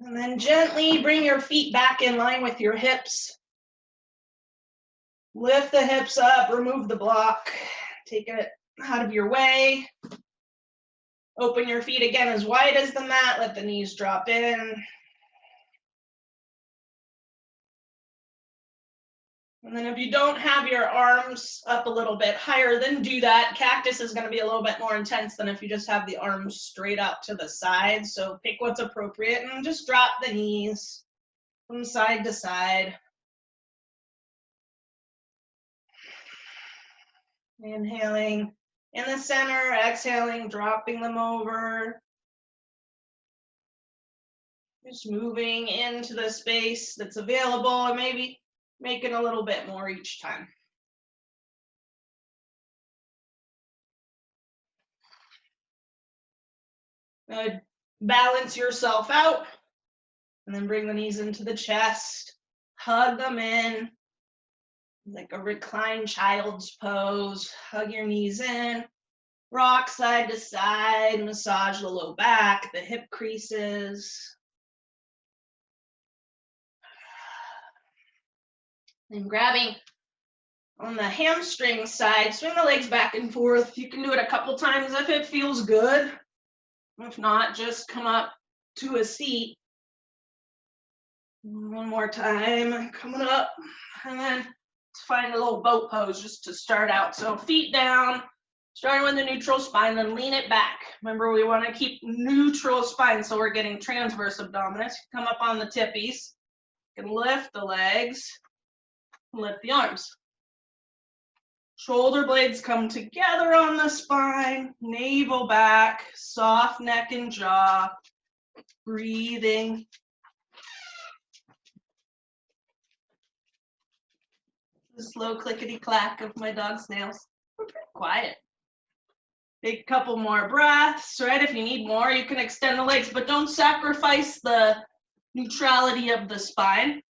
And then gently bring your feet back in line with your hips. Lift the hips up, remove the block, take it out of your way. Open your feet again as wide as the mat, let the knees drop in. And then if you don't have your arms up a little bit higher, then do that. Cactus is going to be a little bit more intense than if you just have the arms straight out to the side. So pick what's appropriate and just drop the knees from side to side. Inhaling in the center, exhaling, dropping them over. Just moving into the space that's available and maybe making a little bit more each time. Good. Balance yourself out and then bring the knees into the chest. Hug them in like a reclined child's pose. Hug your knees in. Rock side to side. Massage the low back, the hip creases. And grabbing on the hamstring side, swing the legs back and forth. You can do it a couple times if it feels good. If not, just come up to a seat. One more time, coming up, and then find a little boat pose just to start out. So feet down, starting with the neutral spine, then lean it back. Remember, we want to keep neutral spine, so we're getting transverse abdominis. Come up on the tippies. You can lift the legs, lift the arms. Shoulder blades come together on the spine, navel back, soft neck and jaw, breathing. The slow clickety clack of my dog's nails. We're pretty quiet. Take a couple more breaths, right? If you need more, you can extend the legs, but don't sacrifice the neutrality of the spine.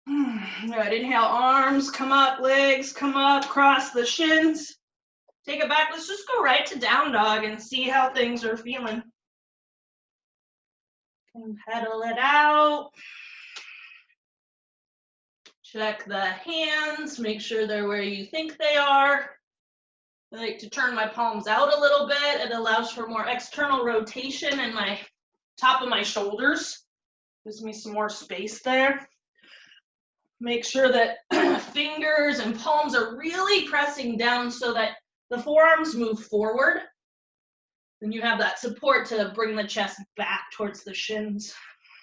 Good, inhale, arms come up, legs come up, cross the shins. Take it back, let's just go right to down dog and see how things are feeling. And pedal it out. Check the hands, make sure they're where you think they are. I like to turn my palms out a little bit. It allows for more external rotation in my top of my shoulders. Gives me some more space there. Make sure that fingers and palms are really pressing down so that the forearms move forward. And you have that support to bring the chest back towards the shins.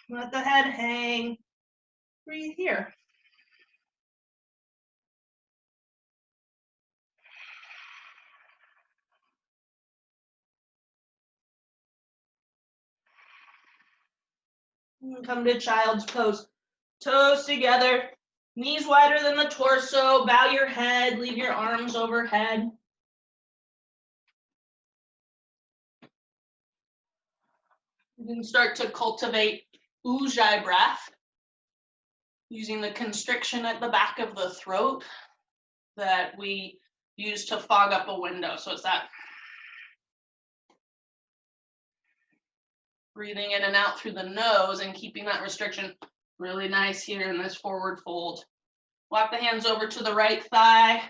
Let the head hang. Breathe here. And come to child's pose. Toes together. Knees wider than the torso, bow your head, leave your arms overhead. You can start to cultivate ujjayi breath, using the constriction at the back of the throat that we use to fog up a window. So it's that breathing in and out through the nose and keeping that restriction really nice here in this forward fold. Walk the hands over to the right thigh.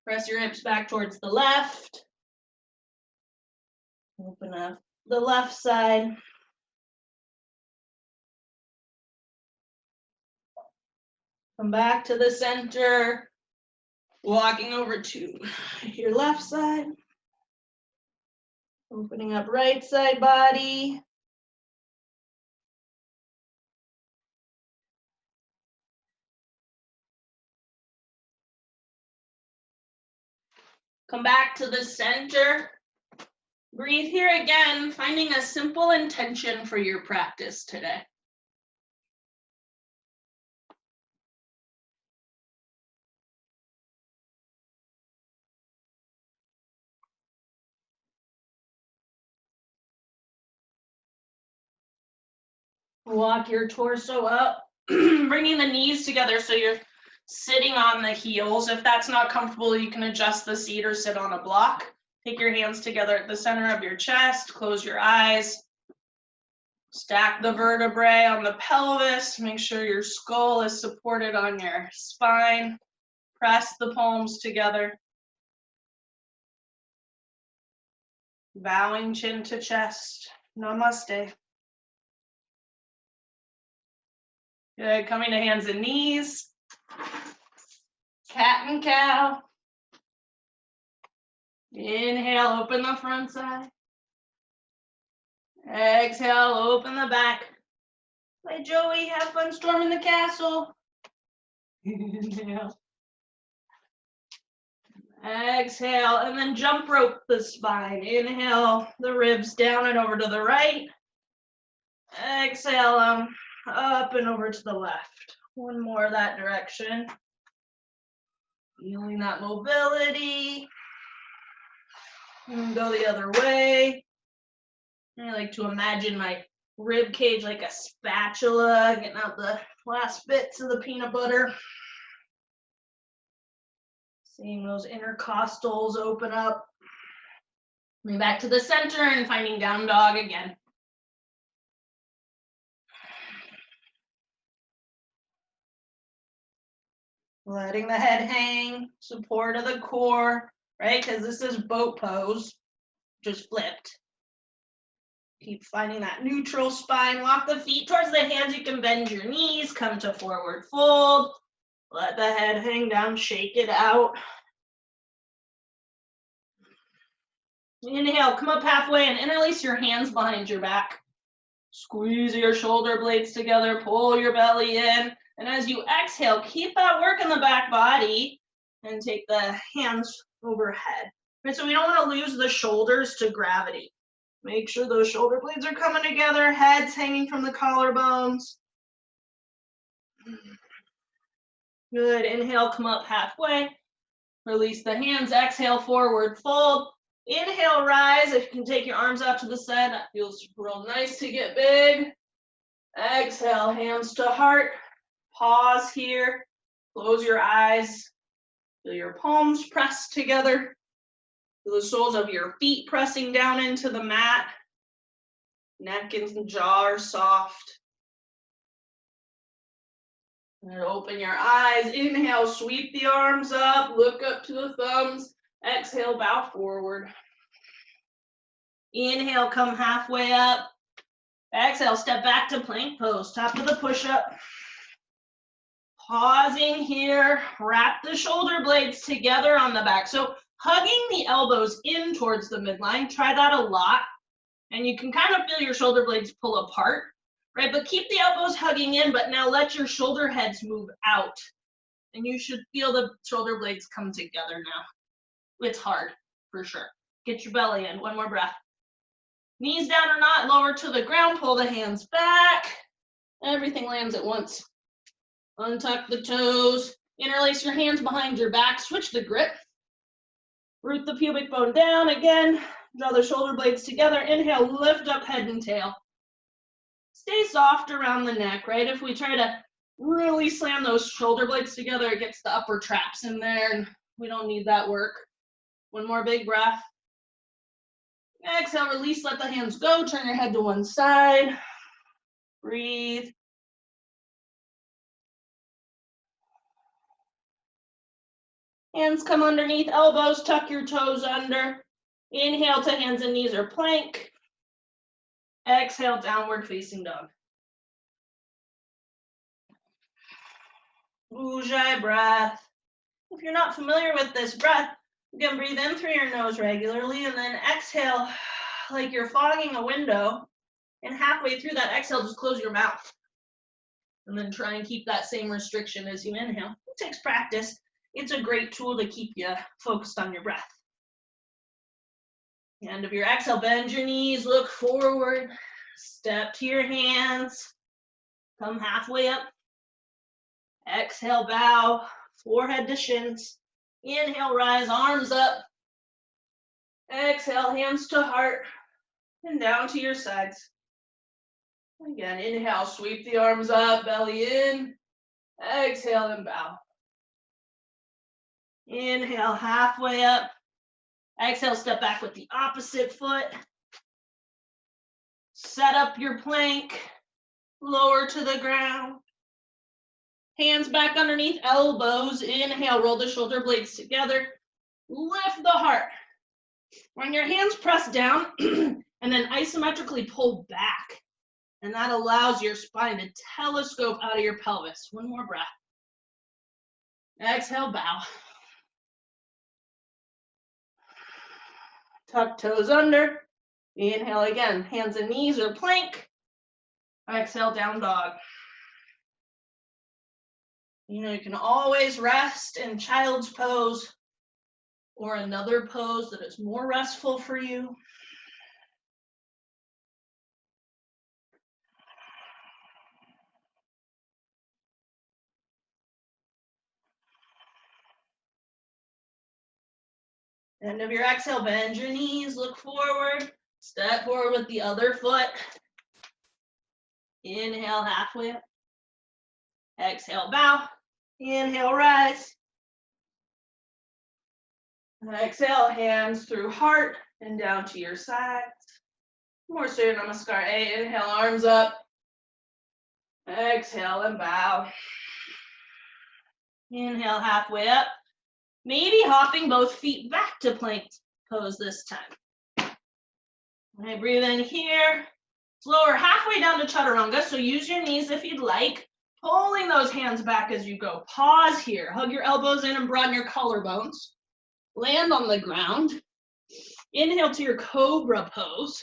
Press your hips back towards the left. Open up the left side. Come back to the center. Walking over to your left side. Opening up right side body. Come back to the center. Breathe here again, finding a simple intention for your practice today. Walk your torso up, bringing the knees together so you're sitting on the heels. If that's not comfortable, you can adjust the seat or sit on a block. Take your hands together at the center of your chest, close your eyes. Stack the vertebrae on the pelvis. Make sure your skull is supported on your spine. Press the palms together. Bowing chin to chest. Namaste. Good. Coming to hands and knees. Cat and cow. Inhale, open the front side. Exhale, open the back. Play Joey, have fun storming the castle. Inhale. Exhale, and then jump rope the spine. Inhale, the ribs down and over to the right. Exhale, up and over to the left. One more that direction. Feeling that mobility. And go the other way. I like to imagine my rib cage like a spatula, getting out the last bits of the peanut butter. Seeing those intercostals open up. Coming back to the center and finding down dog again. Letting the head hang, support of the core, right? Because this is boat pose, just flipped. Keep finding that neutral spine. Walk the feet towards the hands. You can bend your knees, come to forward fold. Let the head hang down, shake it out. Inhale, come up halfway and interlace your hands behind your back. Squeeze your shoulder blades together, pull your belly in. And as you exhale, keep that work in the back body and take the hands overhead. Right, so we don't want to lose the shoulders to gravity. Make sure those shoulder blades are coming together, heads hanging from the collarbones. Good, inhale, come up halfway. Release the hands, exhale, forward fold. Inhale, rise. If you can take your arms out to the side, that feels real nice to get big. Exhale, hands to heart. Pause here. Close your eyes. Feel your palms press together. Feel the soles of your feet pressing down into the mat. Neck and jaw are soft. And open your eyes. Inhale, sweep the arms up. Look up to the thumbs. Exhale, bow forward. Inhale, come halfway up. Exhale, step back to plank pose. Top of the push-up. Pausing here. Wrap the shoulder blades together on the back. So hugging the elbows in towards the midline. Try that a lot. And you can kind of feel your shoulder blades pull apart, right? But keep the elbows hugging in, but now let your shoulder heads move out. And you should feel the shoulder blades come together now. It's hard, for sure. Get your belly in. One more breath. Knees down or not, lower to the ground. Pull the hands back. Everything lands at once. Untuck the toes. Interlace your hands behind your back. Switch the grip. Root the pubic bone down again. Draw the shoulder blades together. Inhale, lift up head and tail. Stay soft around the neck, right? If we try to really slam those shoulder blades together, it gets the upper traps in there, and we don't need that work. One more big breath. Exhale, release, let the hands go. Turn your head to one side. Breathe. Hands come underneath elbows, tuck your toes under. Inhale to hands and knees or plank. Exhale, downward facing dog. Ujjayi breath. If you're not familiar with this breath, you can breathe in through your nose regularly and then exhale like you're fogging a window. And halfway through that exhale, just close your mouth. And then try and keep that same restriction as you inhale. It takes practice. It's a great tool to keep you focused on your breath. End of your exhale, bend your knees, look forward, step to your hands, come halfway up. Exhale, bow, forehead to shins. Inhale, rise, arms up. Exhale, hands to heart, and down to your sides. Again, inhale, sweep the arms up, belly in. Exhale and bow. Inhale, halfway up. Exhale, step back with the opposite foot. Set up your plank, lower to the ground. Hands back underneath, elbows. Inhale, roll the shoulder blades together. Lift the heart. When your hands press down and then isometrically pull back. And that allows your spine to telescope out of your pelvis. One more breath. Exhale, bow. Tuck toes under. Inhale again, hands and knees or plank. Exhale, down dog. You know, you can always rest in child's pose or another pose that is more restful for you. End of your exhale, bend your knees, look forward, step forward with the other foot. Inhale, halfway up. Exhale, bow. Inhale, rise. Exhale, hands through heart and down to your sides. More Surya Namaskar. Inhale, arms up. Exhale and bow. Inhale, halfway up. Maybe hopping both feet back to plank pose this time. Okay, breathe in here. Lower halfway down to chaturanga, so use your knees if you'd like. Pulling those hands back as you go. Pause here. Hug your elbows in and broaden your collarbones. Land on the ground. Inhale to your cobra pose.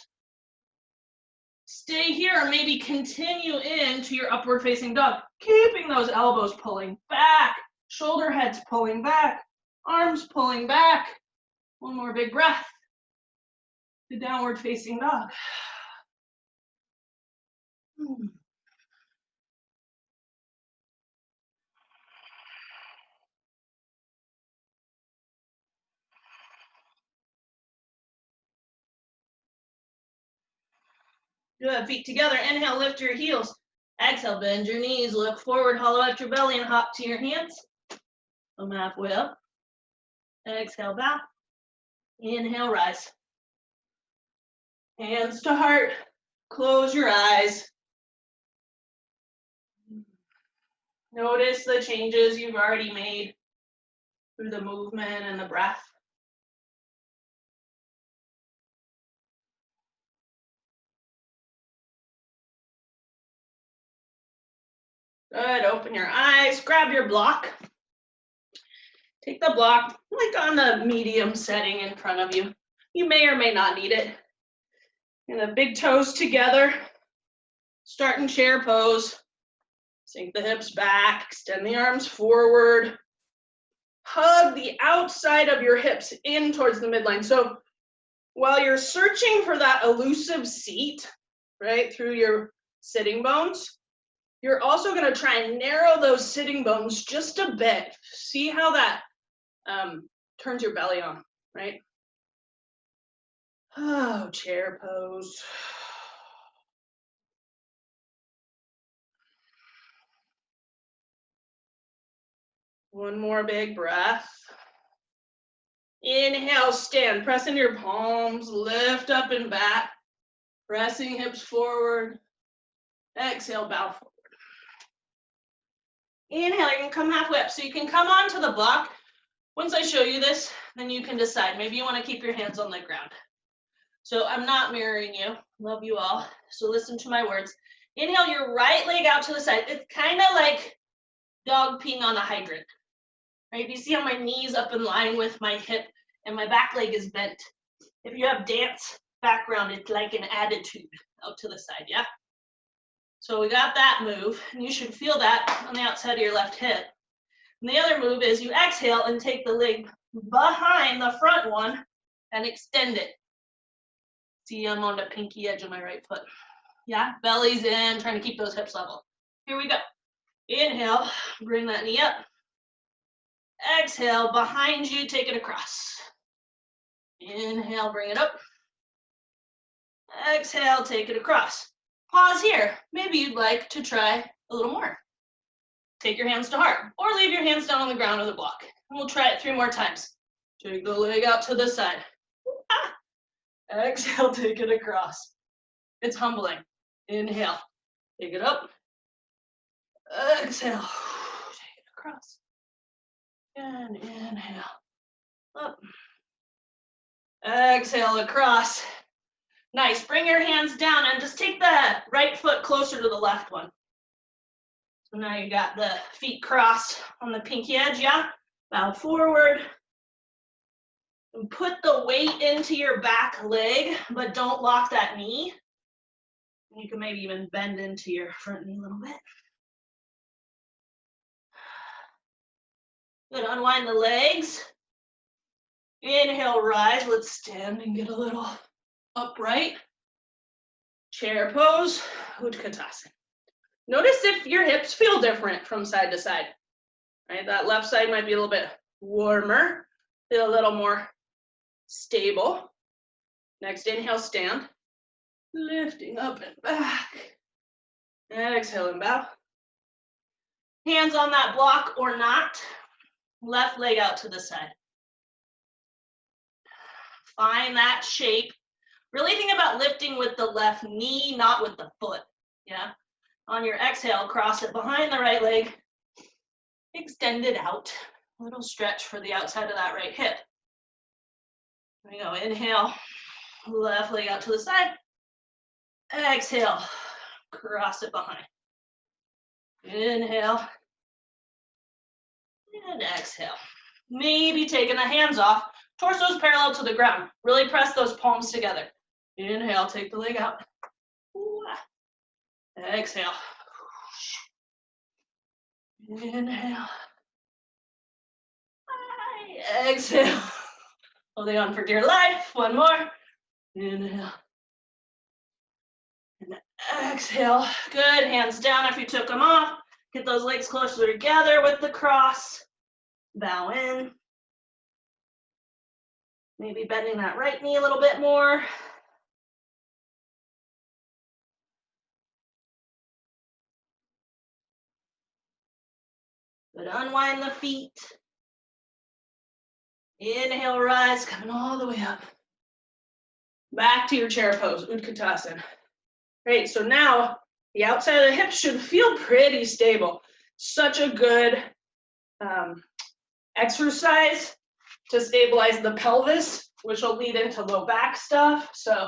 Stay here or maybe continue into your upward facing dog. Keeping those elbows pulling back. Shoulder heads pulling back. Arms pulling back. One more big breath. The downward facing dog. Good, feet together. Inhale, lift your heels. Exhale, bend your knees. Look forward, hollow out your belly and hop to your hands. Come halfway up. Exhale, bow. Inhale, rise. Hands to heart. Close your eyes. Notice the changes you've already made through the movement and the breath. Good, open your eyes, grab your block. Take the block like on the medium setting in front of you. You may or may not need it. And the big toes together. Start in chair pose. Sink the hips back, extend the arms forward. Hug the outside of your hips in towards the midline. So while you're searching for that elusive seat, right, through your sitting bones, you're also going to try and narrow those sitting bones just a bit. See how that turns your belly on, right? Oh, chair pose. One more big breath. Inhale, stand. Press into your palms, lift up and back. Pressing hips forward. Exhale, bow forward. Inhale, you can come halfway up. So you can come onto the block. Once I show you this, then you can decide. Maybe you want to keep your hands on the ground. So I'm not mirroring you. Love you all. So listen to my words. Inhale your right leg out to the side. It's kind of like dog peeing on a hydrant. Right? You see how my knee's up in line with my hip and my back leg is bent. If you have dance background, it's like an attitude out to the side, yeah? So we got that move, and you should feel that on the outside of your left hip. And the other move is you exhale and take the leg behind the front one and extend it. See, I'm on the pinky edge of my right foot. Yeah, belly's in, trying to keep those hips level. Here we go. Inhale, bring that knee up. Exhale, behind you, take it across. Inhale, bring it up. Exhale, take it across. Pause here. Maybe you'd like to try a little more. Take your hands to heart, or leave your hands down on the ground of the block. And we'll try it 3 more times. Take the leg out to the side. Exhale, take it across. It's humbling. Inhale, take it up. Exhale, take it across. And inhale, up. Exhale across. Nice, bring your hands down and just take the right foot closer to the left one. So now you got the feet crossed on the pinky edge, yeah? Bow forward. And put the weight into your back leg, but don't lock that knee. You can maybe even bend into your front knee a little bit. Good, unwind the legs. Inhale, rise. Let's stand and get a little upright. Chair pose, Utkatasana. Notice if your hips feel different from side to side. Right, that left side might be a little bit warmer, feel a little more stable. Next, inhale, stand. Lifting up and back. Exhale and bow. Hands on that block or not. Left leg out to the side. Find that shape. Really think about lifting with the left knee, not with the foot. Yeah. On your exhale, cross it behind the right leg. Extend it out. A little stretch for the outside of that right hip. There we go. Inhale. Left leg out to the side. Exhale. Cross it behind. Inhale. And exhale. Maybe taking the hands off. Torso's parallel to the ground. Really press those palms together. Inhale, take the leg out. Exhale. Inhale. Exhale. Holding on for dear life. One more. Inhale. And exhale. Good. Hands down if you took them off. Get those legs closer together with the cross. Bow in. Maybe bending that right knee a little bit more. Good. Unwind the feet. Inhale, rise, coming all the way up. Back to your chair pose, Utkatasana. Great, so now the outside of the hips should feel pretty stable. Such a good exercise to stabilize the pelvis, which will lead into low back stuff. So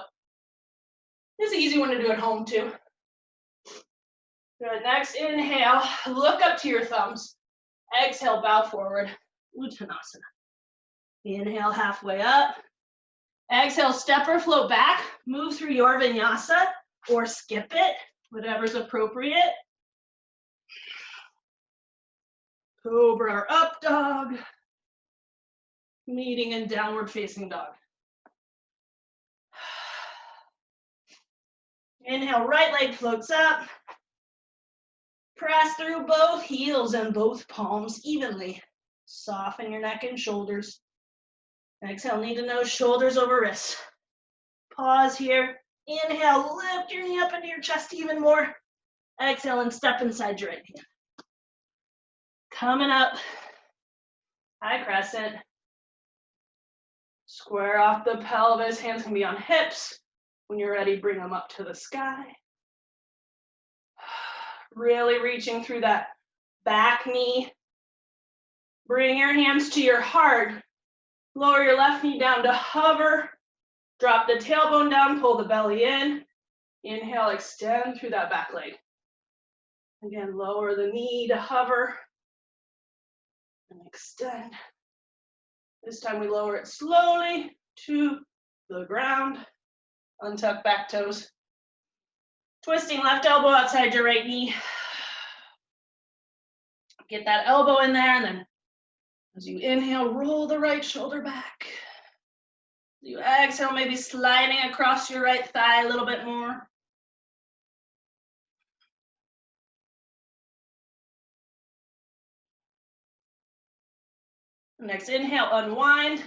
it's an easy one to do at home too. Good, next inhale, look up to your thumbs. Exhale, bow forward, Uttanasana. Inhale, halfway up. Exhale, step or float back. Move through your vinyasa or skip it, whatever's appropriate. Cobra or up dog. Meeting in downward facing dog. Inhale, right leg floats up. Press through both heels and both palms evenly. Soften your neck and shoulders. Exhale, knee to nose, shoulders over wrists. Pause here. Inhale, lift your knee up into your chest even more. Exhale and step inside your right hand. Coming up, high crescent. Square off the pelvis, hands can be on hips. When you're ready, bring them up to the sky. Really reaching through that back knee. Bring your hands to your heart. Lower your left knee down to hover. Drop the tailbone down, pull the belly in. Inhale, extend through that back leg. Again, lower the knee to hover. And extend. This time we lower it slowly to the ground. Untuck back toes. Twisting left elbow outside your right knee. Get that elbow in there, and then as you inhale, roll the right shoulder back. As you exhale, maybe sliding across your right thigh a little bit more. Next inhale, unwind.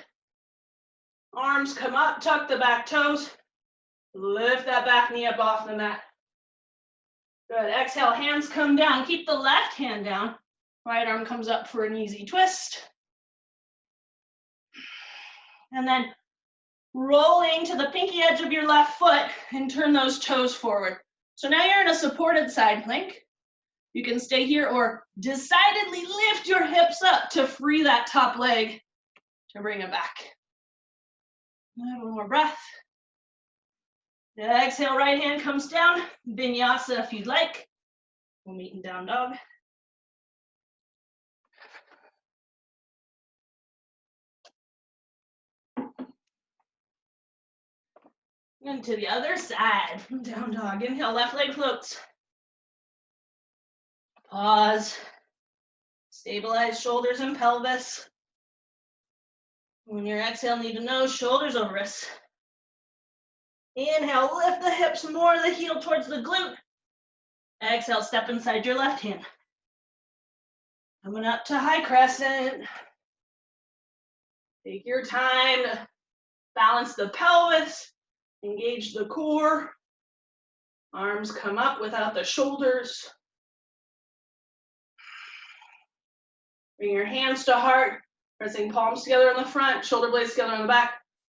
Arms come up, tuck the back toes. Lift that back knee up off the mat. Good, exhale, hands come down. Keep the left hand down. Right arm comes up for an easy twist. And then rolling to the pinky edge of your left foot and turn those toes forward. So now you're in a supported side plank. You can stay here or decidedly lift your hips up to free that top leg to bring it back. One more breath. Exhale, right hand comes down. Vinyasa if you'd like. We'll meet in down dog. And to the other side, down dog. Inhale, left leg floats. Pause. Stabilize shoulders and pelvis. When your exhale, need to know shoulders over wrists. Inhale, lift the hips more, the heel towards the glute. Exhale, step inside your left hand. Coming up to high crescent. Take your time to balance the pelvis, engage the core. Arms come up without the shoulders. Bring your hands to heart, pressing palms together in the front, shoulder blades together on the back.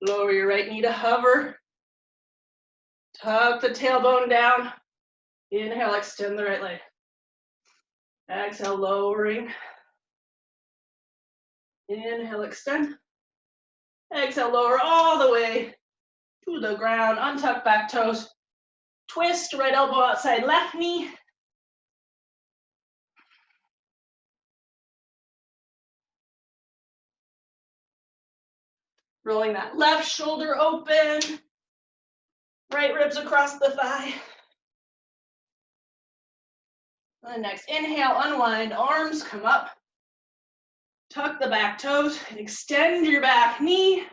Lower your right knee to hover. Tuck the tailbone down. Inhale, extend the right leg. Exhale, lowering. Inhale, extend. Exhale, lower all the way to the ground. Untuck back toes. Twist, right elbow outside left knee. Rolling that left shoulder open. Right ribs across the thigh. And next, inhale, unwind, arms come up. Tuck the back toes and extend your back knee.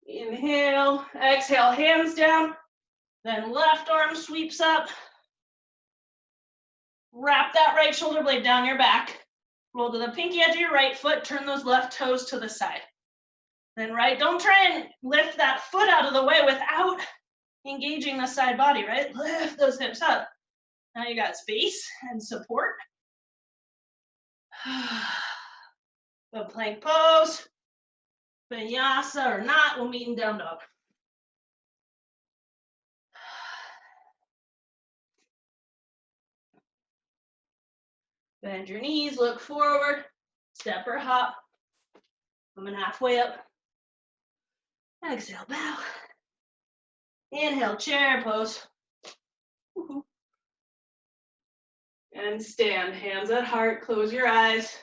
Inhale, exhale, hands down. Then left arm sweeps up. Wrap that right shoulder blade down your back. Roll to the pinky edge of your right foot. Turn those left toes to the side. Then right, don't try and lift that foot out of the way without engaging the side body, right? Lift those hips up. Now you got space and support. The plank pose. Vinyasa or not, we'll meet in down dog. Bend your knees, look forward, step or hop. Coming halfway up. Exhale, bow. Inhale, chair pose. And stand, hands at heart, close your eyes.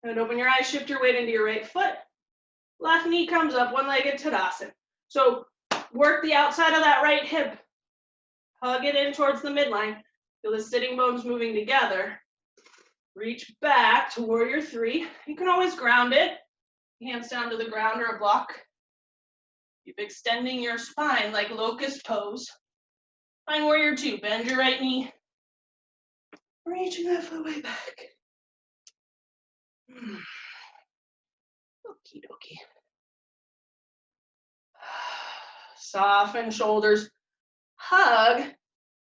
And open your eyes, shift your weight into your right foot. Left knee comes up, one-legged Tadasana. So work the outside of that right hip. Hug it in towards the midline. Feel the sitting bones moving together. Reach back to warrior three. You can always ground it. Hands down to the ground or a block. Keep extending your spine like locust pose. Find warrior two. Bend your right knee. Reaching that foot way back. Okie dokie. Soften shoulders. Hug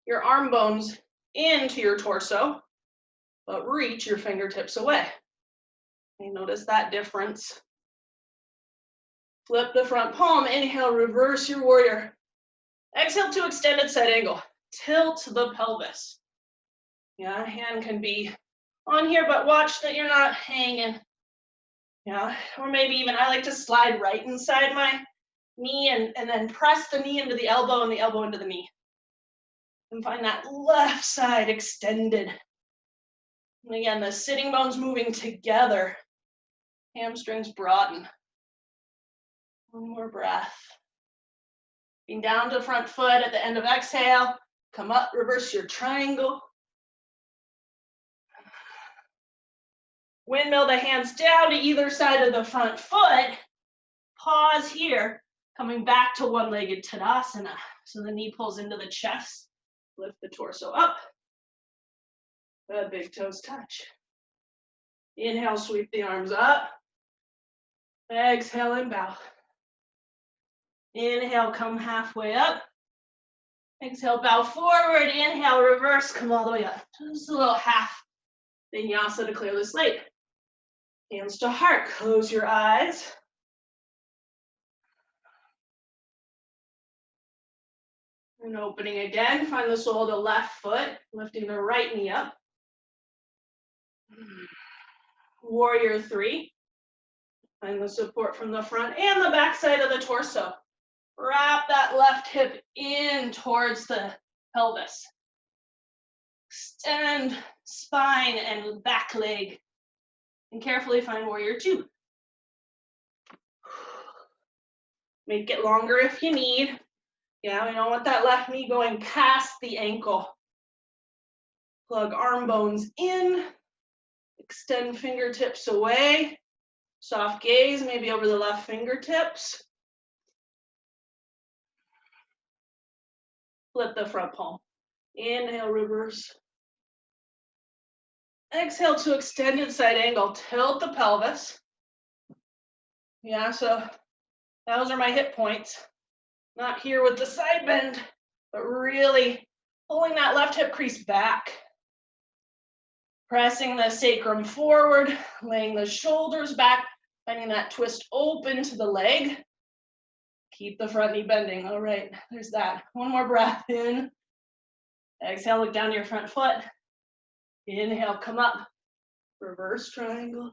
your arm bones into your torso, but reach your fingertips away. You notice that difference. Flip the front palm. Inhale, reverse your warrior. Exhale to extended side angle. Tilt the pelvis. Yeah, hand can be on here, but watch that you're not hanging. Yeah, or maybe even I like to slide right inside my knee and then press the knee into the elbow and the elbow into the knee. And find that left side extended. And again, the sitting bones moving together. Hamstrings broaden. One more breath. Being down to front foot at the end of exhale. Come up, reverse your triangle. Windmill the hands down to either side of the front foot. Pause here, coming back to one-legged Tadasana. So the knee pulls into the chest. Lift the torso up. The big toes touch. Inhale, sweep the arms up. Exhale and bow. Inhale, come halfway up. Exhale, bow forward. Inhale, reverse, come all the way up. Just a little half vinyasa to clear the slate. Hands to heart, close your eyes. And opening again, find the sole of the left foot, lifting the right knee up. Warrior 3. Find the support from the front and the back side of the torso. Wrap that left hip in towards the pelvis. Extend spine and back leg. And carefully find warrior 2. Make it longer if you need. Yeah, we don't want that left knee going past the ankle. Plug arm bones in. Extend fingertips away. Soft gaze, maybe over the left fingertips. Flip the front palm. Inhale, reverse. Exhale to extended side angle. Tilt the pelvis. Yeah, so those are my hip points. Not here with the side bend, but really pulling that left hip crease back. Pressing the sacrum forward, laying the shoulders back, finding that twist open to the leg. Keep the front knee bending. All right, there's that. One more breath in. Exhale, look down to your front foot. Inhale, come up. Reverse triangle.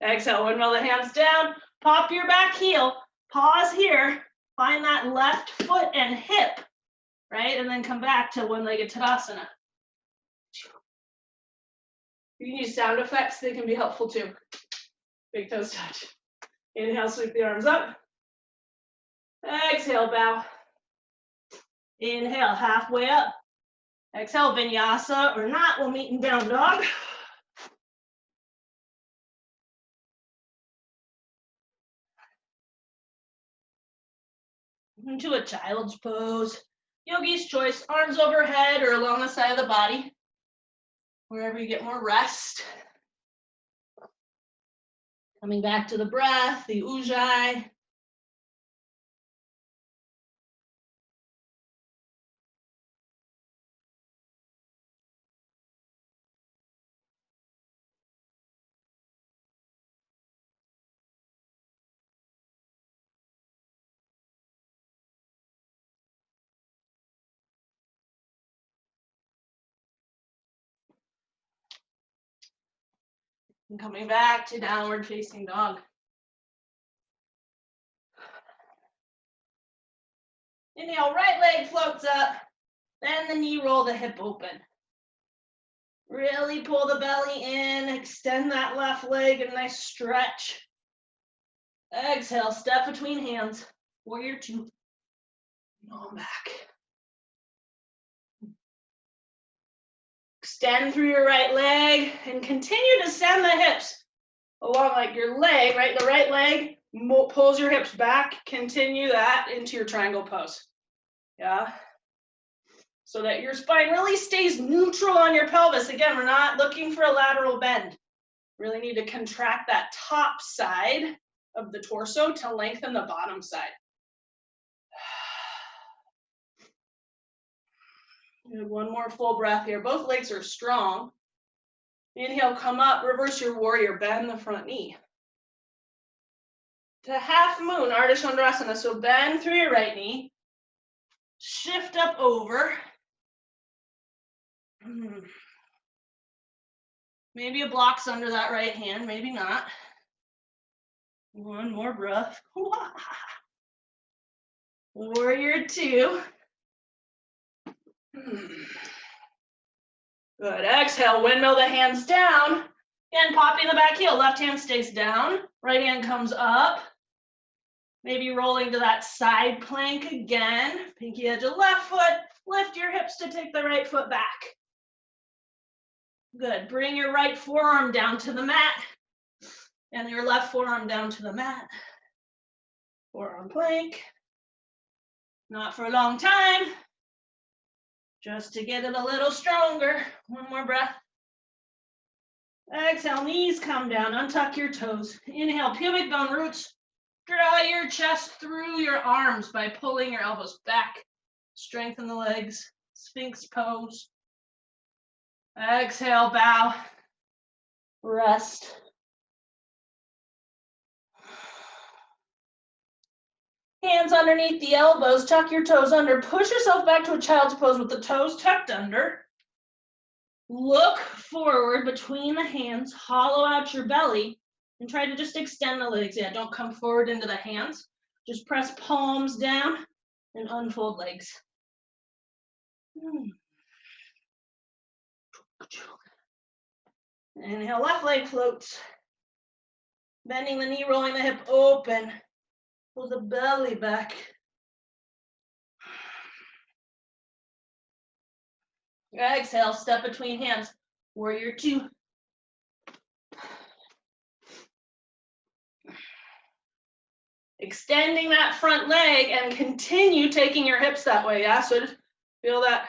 Exhale, windmill the hands down. Pop your back heel. Pause here. Find that left foot and hip, right? And then come back to one-legged Tadasana. You can use sound effects. They can be helpful too. Big toes touch. Inhale, sweep the arms up. Exhale, bow. Inhale, halfway up. Exhale, vinyasa or not, we'll meet in down dog. Into a child's pose. Yogi's choice, arms overhead or along the side of the body. Wherever you get more rest. Coming back to the breath, the ujjayi. And coming back to downward facing dog. Inhale, right leg floats up. Then the knee roll, the hip open. Really pull the belly in, extend that left leg, a nice stretch. Exhale, step between hands. Warrior 2. Come back. Extend through your right leg and continue to send the hips along like your leg, right? The right leg pulls your hips back. Continue that into your triangle pose. Yeah. So that your spine really stays neutral on your pelvis. Again, we're not looking for a lateral bend. Really need to contract that top side of the torso to lengthen the bottom side. Good. One more full breath here. Both legs are strong. Inhale, come up, reverse your warrior, bend the front knee. To half moon, Ardha Chandrasana. So bend through your right knee. Shift up over. Maybe a block's under that right hand, maybe not. One more breath. Warrior 2. Good. Exhale, windmill the hands down. Again, popping the back heel. Left hand stays down. Right hand comes up. Maybe rolling to that side plank again. Pinky edge of left foot. Lift your hips to take the right foot back. Good. Bring your right forearm down to the mat. And your left forearm down to the mat. Forearm plank. Not for a long time. Just to get it a little stronger. One more breath. Exhale, knees come down, untuck your toes. Inhale, pubic bone roots. Draw your chest through your arms by pulling your elbows back. Strengthen the legs. Sphinx pose. Exhale, bow. Rest. Hands underneath the elbows, tuck your toes under. Push yourself back to a child's pose with the toes tucked under. Look forward between the hands, hollow out your belly, and try to just extend the legs. Yeah, don't come forward into the hands. Just press palms down and unfold legs. Inhale, left leg floats. Bending the knee, rolling the hip open. Pull the belly back. Exhale, step between hands. Warrior two. Extending that front leg and continue taking your hips that way, yeah? So just feel that,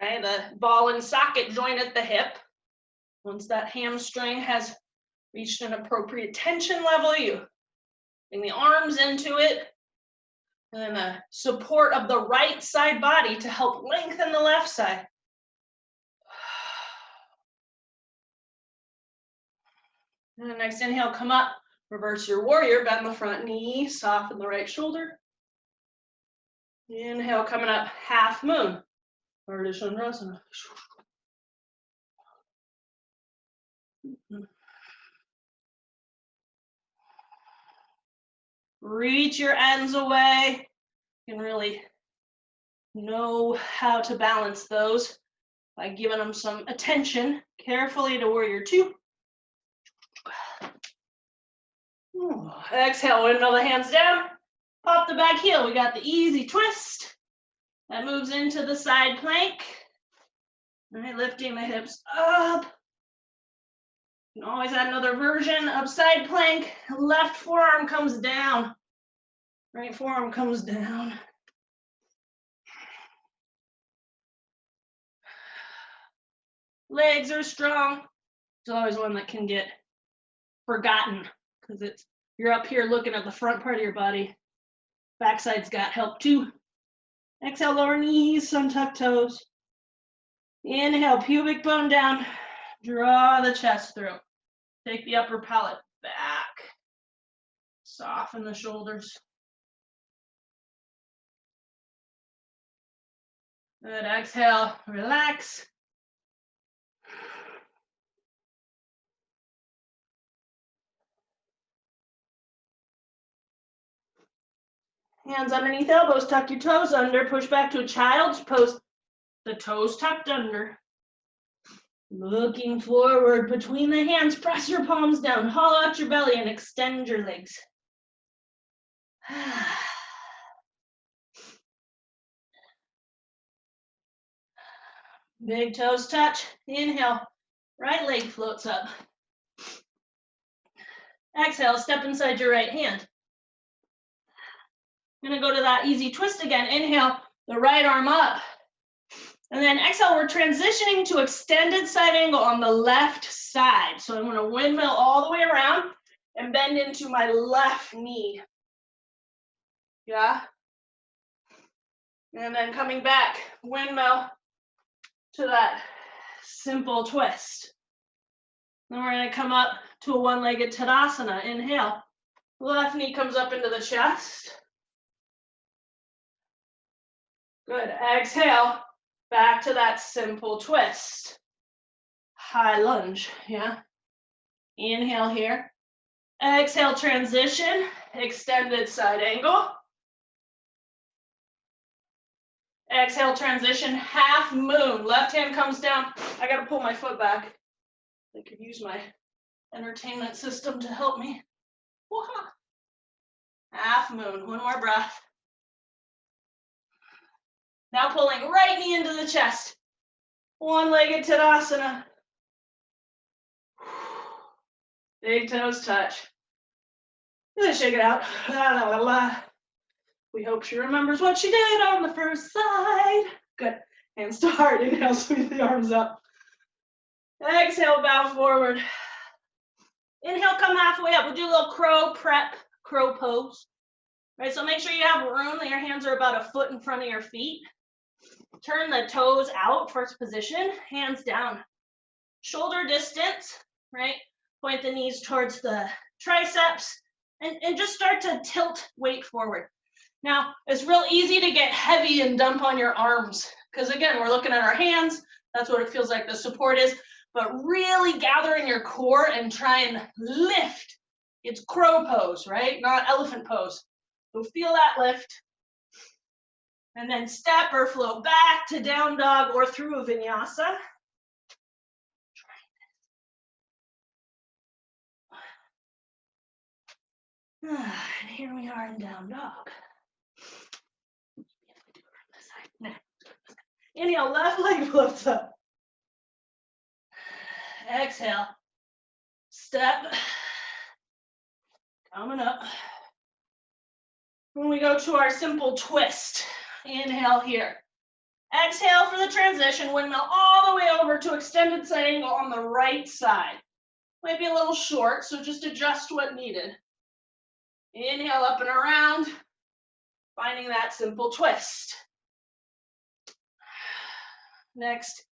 right? The ball and socket joint at the hip. Once that hamstring has reached an appropriate tension level, you bring the arms into it, and then the support of the right side body to help lengthen the left side. And the next inhale, come up, reverse your warrior, bend the front knee, soften the right shoulder. Inhale, coming up, half moon, Ardha Chandrasana. Reach your ends away. You can really know how to balance those by giving them some attention carefully to warrior two. Exhale, windmill the hands down. Pop the back heel. We got the easy twist. That moves into the side plank. All right, lifting the hips up. You can always add another version of side plank. Left forearm comes down. Right forearm comes down. Legs are strong. It's always one that can get forgotten because you're up here looking at the front part of your body. Backside's got help too. Exhale, lower knees, sun tuck toes. Inhale, pubic bone down. Draw the chest through. Take the upper palate back. Soften the shoulders. Good, exhale, relax. Hands underneath elbows, tuck your toes under, push back to a child's pose. The toes tucked under. Looking forward between the hands, press your palms down, hollow out your belly and extend your legs. Big toes touch. Inhale, right leg floats up. Exhale, step inside your right hand. I'm gonna go to that easy twist again. Inhale, the right arm up. And then exhale, we're transitioning to extended side angle on the left side. So I'm gonna windmill all the way around and bend into my left knee. Yeah? And then coming back, windmill to that simple twist. Then we're gonna come up to a one-legged Tadasana. Inhale, left knee comes up into the chest. Good, exhale, back to that simple twist. High lunge, yeah? Inhale here. Exhale, transition, extended side angle. Exhale, transition, half moon. Left hand comes down. I gotta pull my foot back. I could use my entertainment system to help me. Half moon, one more breath. Now pulling right knee into the chest. One-legged Tadasana. Big toes touch. Then shake it out. La, la, la, la. We hope she remembers what she did on the first side. Good. Hands to heart. Inhale, sweep the arms up. Exhale, bow forward. Inhale, come halfway up. We'll do a little crow prep, crow pose. Right, so make sure you have room, that your hands are about a foot in front of your feet. Turn the toes out, first position, hands down. Shoulder distance, right? Point the knees towards the triceps and just start to tilt weight forward. Now, it's real easy to get heavy and dump on your arms because again, we're looking at our hands. That's what it feels like the support is, but really gather in your core and try and lift. It's crow pose, right? Not elephant pose. So feel that lift. And then step or float back to down dog or through a vinyasa. And here we are in down dog. Inhale, left leg floats up. Exhale. Step. Coming up. When we go to our simple twist, inhale here. Exhale for the transition, windmill all the way over to extended side angle on the right side. Might be a little short, so just adjust what needed. Inhale up and around, finding that simple twist. Next,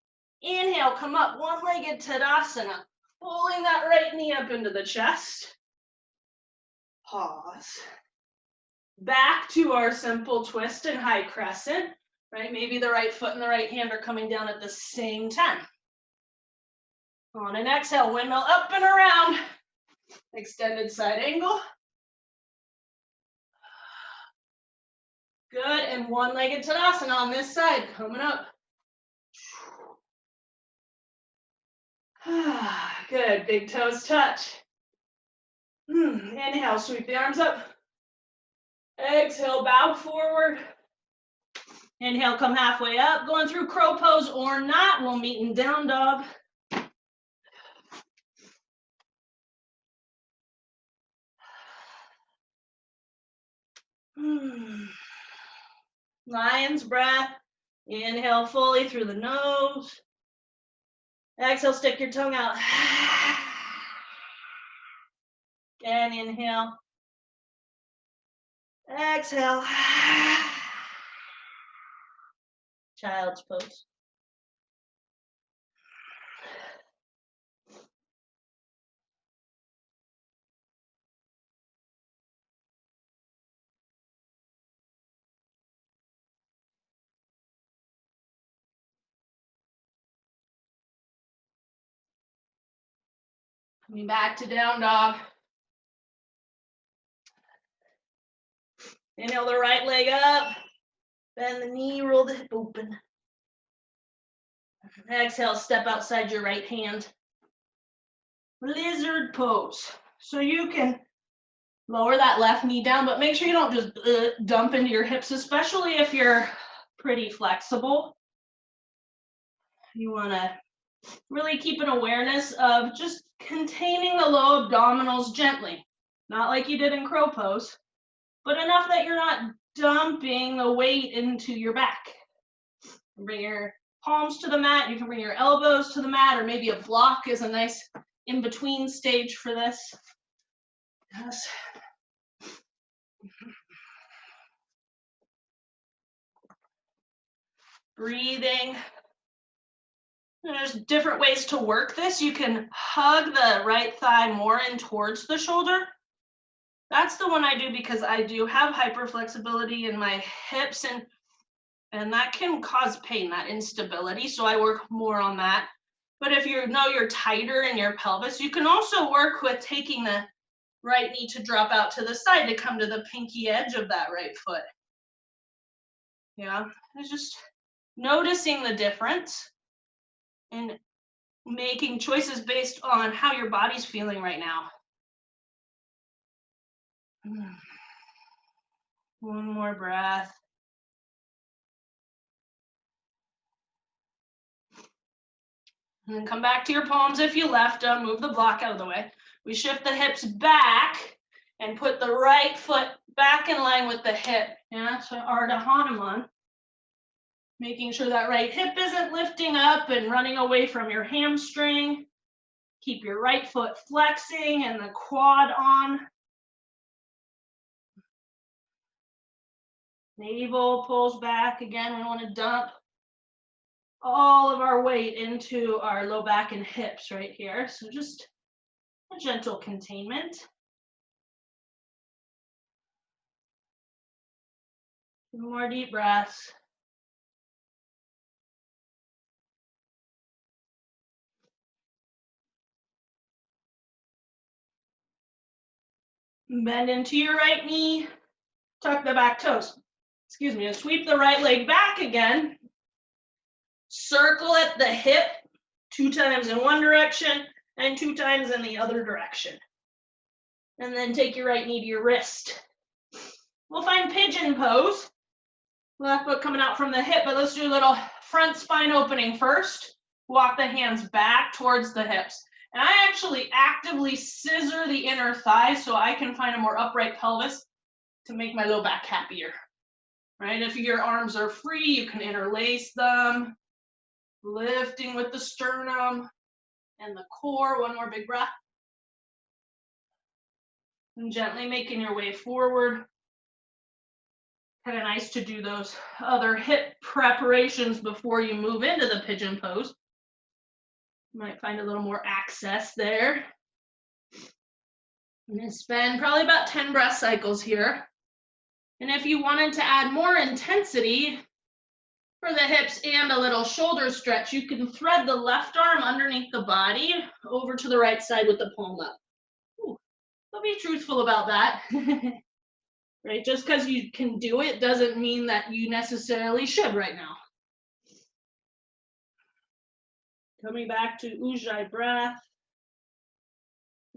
inhale, come up, one-legged Tadasana, pulling that right knee up into the chest. Pause. Back to our simple twist and high crescent, right? Maybe the right foot and the right hand are coming down at the same time. On an exhale, windmill up and around, extended side angle. Good, and one-legged Tadasana on this side, coming up. Good, big toes touch. Inhale, sweep the arms up. Exhale, bow forward. Inhale, come halfway up. Going through crow pose or not, we'll meet in down dog. Lion's breath. Inhale fully through the nose. Exhale, stick your tongue out. And inhale. Exhale. Child's pose. Coming back to down dog. Inhale the right leg up. Bend the knee, roll the hip open. Exhale, step outside your right hand. Lizard pose. So you can lower that left knee down, but make sure you don't just dump into your hips, especially if you're pretty flexible. You want to really keep an awareness of just containing the low abdominals gently. Not like you did in crow pose, but enough that you're not dumping the weight into your back. Bring your palms to the mat. You can bring your elbows to the mat, or maybe a block is a nice in-between stage for this. Yes. Breathing. There's different ways to work this. You can hug the right thigh more in towards the shoulder. That's the one I do because I do have hyperflexibility in my hips, and that can cause pain, that instability. So I work more on that. But if you know you're tighter in your pelvis, you can also work with taking the right knee to drop out to the side to come to the pinky edge of that right foot. Yeah, it's just noticing the difference and making choices based on how your body's feeling right now. One more breath. And then come back to your palms if you left them. Move the block out of the way. We shift the hips back and put the right foot back in line with the hip. Yeah, so Ardha Hanuman. Making sure that right hip isn't lifting up and running away from your hamstring. Keep your right foot flexing and the quad on. Navel pulls back. Again, we want to dump all of our weight into our low back and hips right here. So just a gentle containment. Two more deep breaths. Bend into your right knee. Tuck the back toes. Excuse me, and sweep the right leg back again. Circle at the hip 2 times in one direction and 2 times in the other direction. And then take your right knee to your wrist. We'll find pigeon pose. Left foot coming out from the hip, but let's do a little front spine opening first. Walk the hands back towards the hips. And I actually actively scissor the inner thigh so I can find a more upright pelvis to make my low back happier. Right? If your arms are free, you can interlace them. Lifting with the sternum and the core. One more big breath. And gently making your way forward. Kind of nice to do those other hip preparations before you move into the pigeon pose. You might find a little more access there. I'm going to spend probably about 10 breath cycles here. And if you wanted to add more intensity for the hips and a little shoulder stretch, you can thread the left arm underneath the body over to the right side with the palm up. Ooh, I'll be truthful about that. Right? Just because you can do it doesn't mean that you necessarily should right now. Coming back to Ujjayi breath.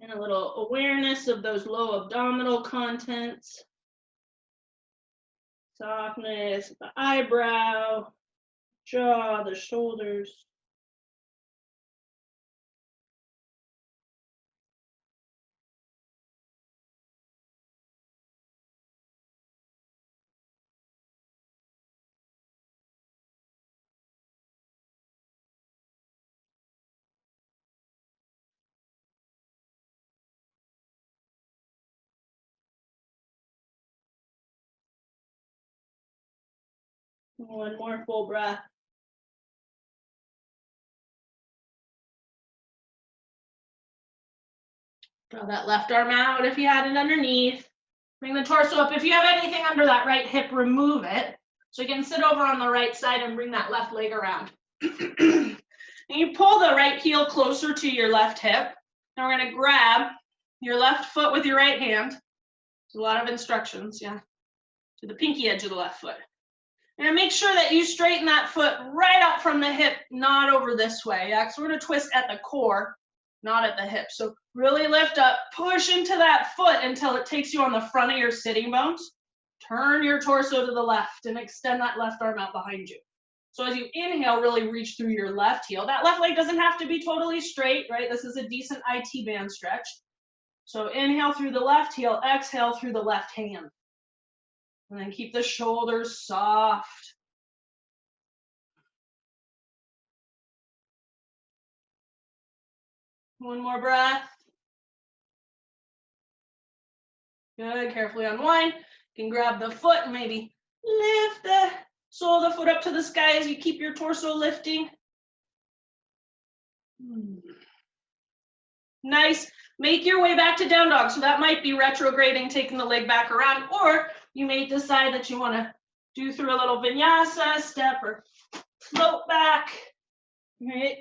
And a little awareness of those low abdominal contents. Softness, the eyebrow, jaw, the shoulders. One more full breath. Draw that left arm out if you had it underneath. Bring the torso up. If you have anything under that right hip, remove it. So you can sit over on the right side and bring that left leg around. And you pull the right heel closer to your left hip. And we're going to grab your left foot with your right hand. There's a lot of instructions, yeah. To the pinky edge of the left foot. And make sure that you straighten that foot right out from the hip, not over this way. Yeah, because we're going to twist at the core, not at the hip. So really lift up, push into that foot until it takes you on the front of your sitting bones. Turn your torso to the left and extend that left arm out behind you. So as you inhale, really reach through your left heel. That left leg doesn't have to be totally straight, right? This is a decent IT band stretch. So inhale through the left heel, exhale through the left hand. And then keep the shoulders soft. One more breath. Good, carefully unwind. You can grab the foot and maybe lift the sole of the foot up to the sky as you keep your torso lifting. Nice. Make your way back to down dog. So that might be retrograding, taking the leg back around, or you may decide that you want to do through a little vinyasa step or float back. All right.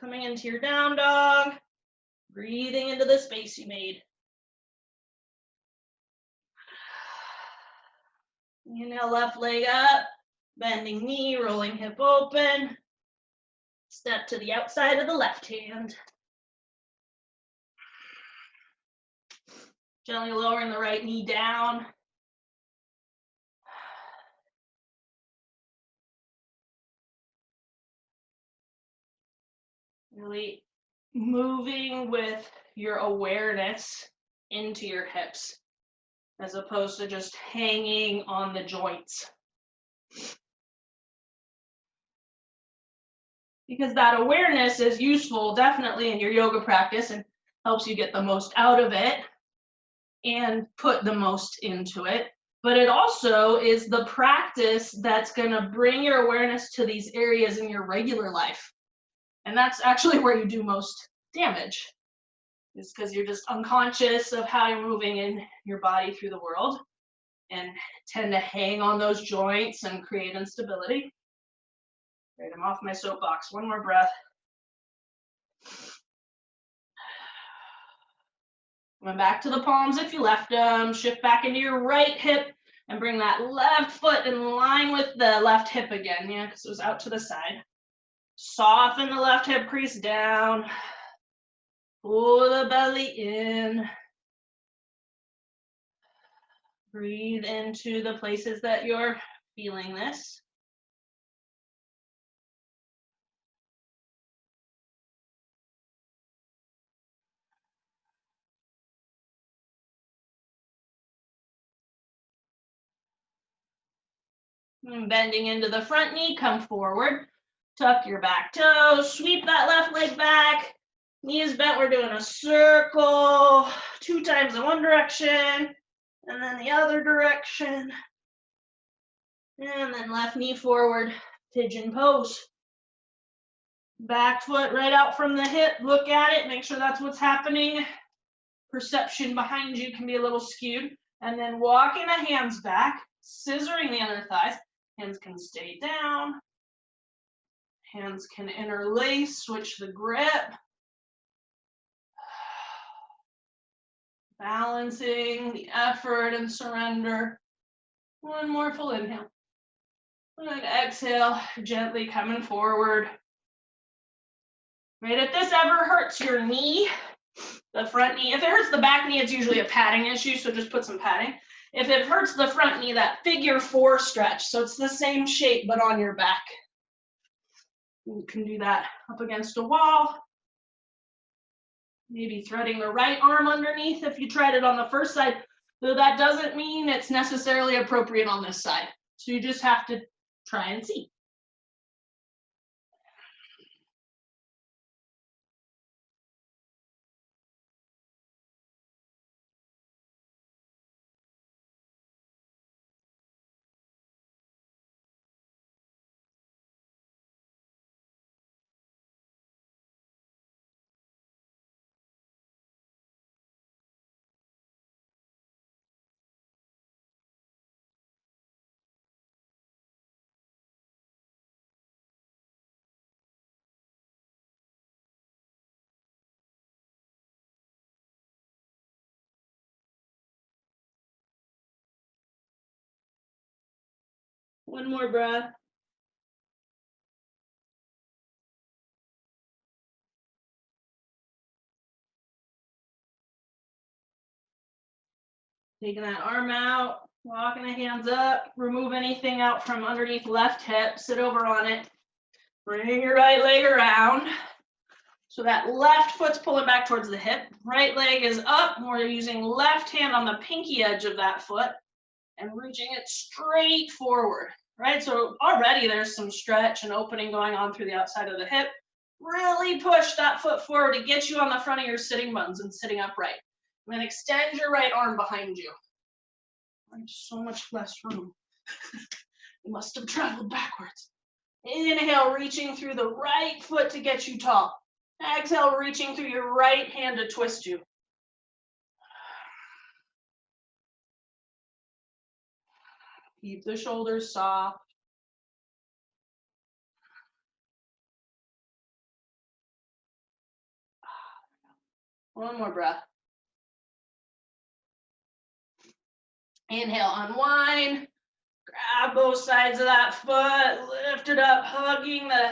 Coming into your down dog, breathing into the space you made. Inhale, left leg up, bending knee, rolling hip open. Step to the outside of the left hand. Gently lowering the right knee down. Really moving with your awareness into your hips, as opposed to just hanging on the joints. because that awareness is useful definitely in your yoga practice and helps you get the most out of it and put the most into it. But it also is the practice that's going to bring your awareness to these areas in your regular life. And that's actually where you do most damage, is because you're just unconscious of how you're moving in your body through the world and tend to hang on those joints and create instability. Right, I'm off my soapbox. One more breath. Coming back to the palms if you left them. Shift back into your right hip and bring that left foot in line with the left hip again, yeah, because it was out to the side. Soften the left hip crease down. Pull the belly in. Breathe into the places that you're feeling this. And bending into the front knee, come forward. Tuck your back toes, sweep that left leg back. Knee is bent, we're doing a circle, 2 times in one direction, and then the other direction. And then left knee forward, pigeon pose. Back foot right out from the hip, look at it, make sure that's what's happening. Perception behind you can be a little skewed. And then walking the hands back, scissoring the inner thighs. Hands can stay down. Hands can interlace, switch the grip. Balancing the effort and surrender. One more full inhale. And exhale, gently coming forward. Right, if this ever hurts your knee, the front knee, if it hurts the back knee, it's usually a padding issue, so just put some padding. If it hurts the front knee, that figure 4 stretch, so it's the same shape but on your back. You can do that up against a wall. Maybe threading the right arm underneath if you tried it on the first side, though that doesn't mean it's necessarily appropriate on this side. So you just have to try and see. One more breath. Taking that arm out, walking the hands up, remove anything out from underneath left hip, sit over on it. Bring your right leg around. So that left foot's pulling back towards the hip. Right leg is up. We're using left hand on the pinky edge of that foot and reaching it straight forward, right? So already there's some stretch and opening going on through the outside of the hip. Really push that foot forward to get you on the front of your sitting bones and sitting upright. And then extend your right arm behind you. There's so much less room. You must have traveled backwards. Inhale, reaching through the right foot to get you tall. Exhale, reaching through your right hand to twist you. Keep the shoulders soft. One more breath. Inhale, unwind. Grab both sides of that foot. Lift it up, hugging the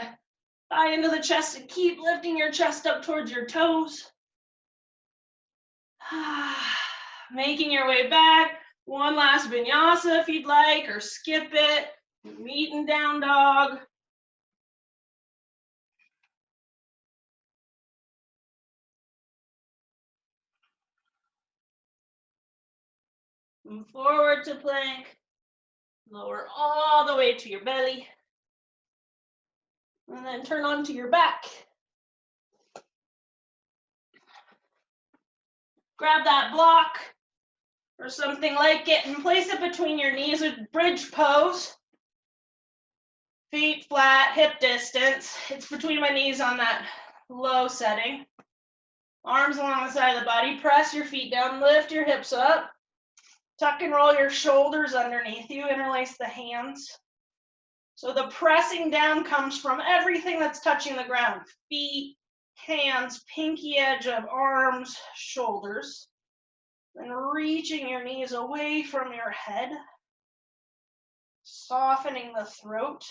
thigh into the chest, and keep lifting your chest up towards your toes. Making your way back. One last vinyasa if you'd like, or skip it. Meet in down dog. Move forward to plank. Lower all the way to your belly. And then turn onto your back. Grab that block or something like it and place it between your knees with bridge pose. Feet flat, hip distance. It's between my knees on that low setting. Arms along the side of the body. Press your feet down, lift your hips up. Tuck and roll your shoulders underneath you. Interlace the hands. So the pressing down comes from everything that's touching the ground. Feet, hands, pinky edge of arms, shoulders. Then reaching your knees away from your head. Softening the throat.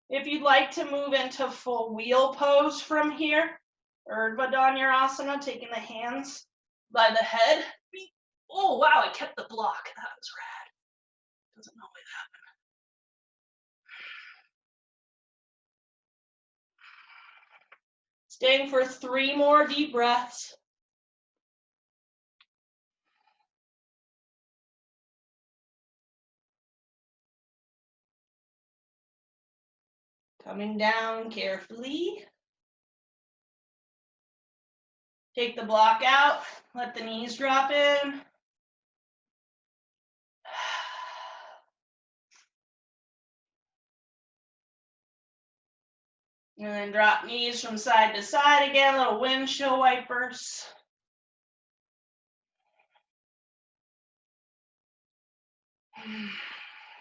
If you'd like to move into full wheel pose from here, Urdhva Dhanurasana, taking the hands by the head. Oh, wow, I kept the block. That was rad. Doesn't always happen. Staying for 3 more deep breaths. Coming down carefully. Take the block out, let the knees drop in. And then drop knees from side to side again, little windshield wipers.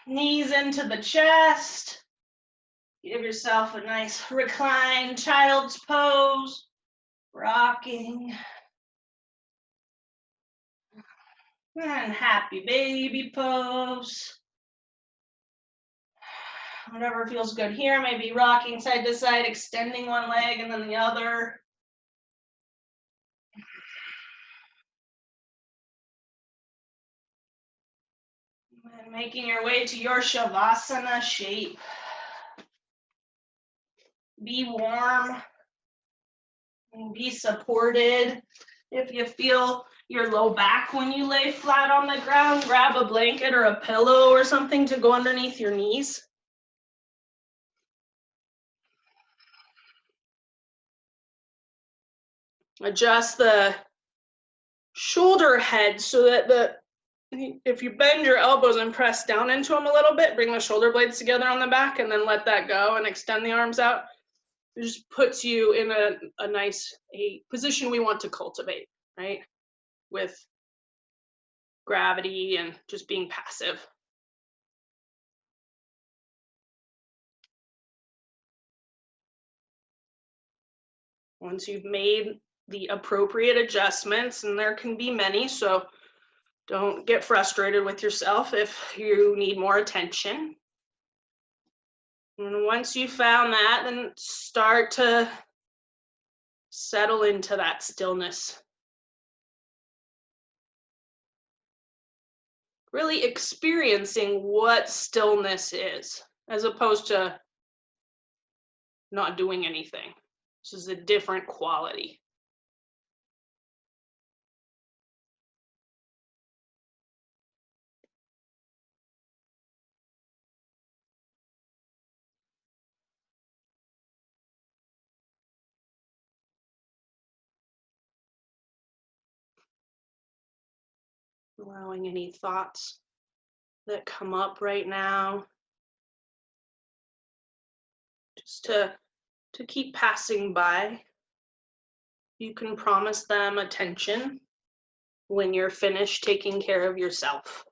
Knees into the chest. Give yourself a nice reclined child's pose, rocking. And happy baby pose. Whatever feels good here, maybe rocking side to side, extending one leg and then the other. And making your way to your Shavasana shape. Be warm and be supported. If you feel your low back when you lay flat on the ground, grab a blanket or a pillow or something to go underneath your knees. Adjust the shoulder head so that if you bend your elbows and press down into them a little bit, bring the shoulder blades together on the back and then let that go and extend the arms out. It just puts you in a nice position we want to cultivate, right? With gravity and just being passive. Once you've made the appropriate adjustments, and there can be many, so don't get frustrated with yourself if you need more attention. And once you've found that, then start to settle into that stillness. Really experiencing what stillness is, as opposed to not doing anything. This is a different quality. Allowing any thoughts that come up right now just to keep passing by. You can promise them attention when you're finished taking care of yourself.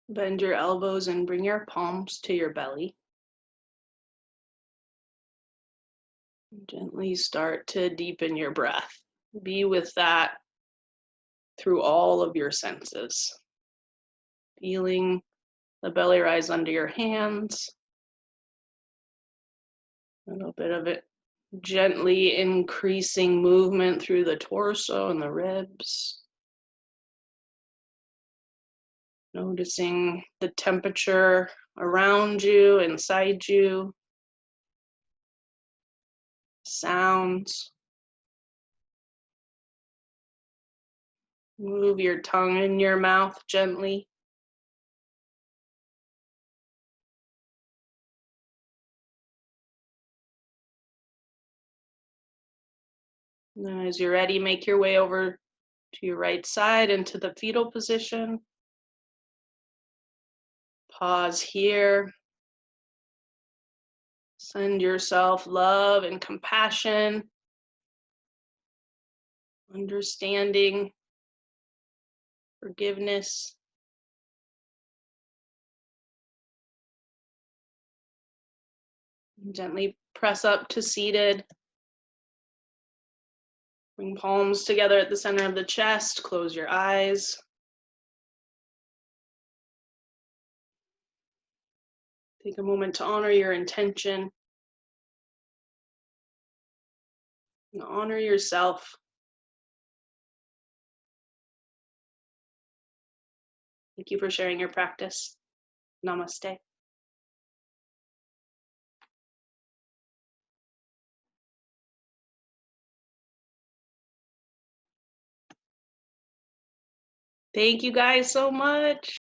Bend your elbows and bring your palms to your belly. Gently start to deepen your breath. Be with that through all of your senses. Feeling the belly rise under your hands. A little bit of it gently increasing movement through the torso and the ribs. Noticing the temperature around you, inside you. Sounds. Move your tongue in your mouth gently. And as you're ready, make your way over to your right side into the fetal position. Pause here. Send yourself love and compassion, understanding, forgiveness. Gently press up to seated. Bring palms together at the center of the chest. Close your eyes. Take a moment to honor your intention and honor yourself. Thank you for sharing your practice. Namaste. Thank you guys so much.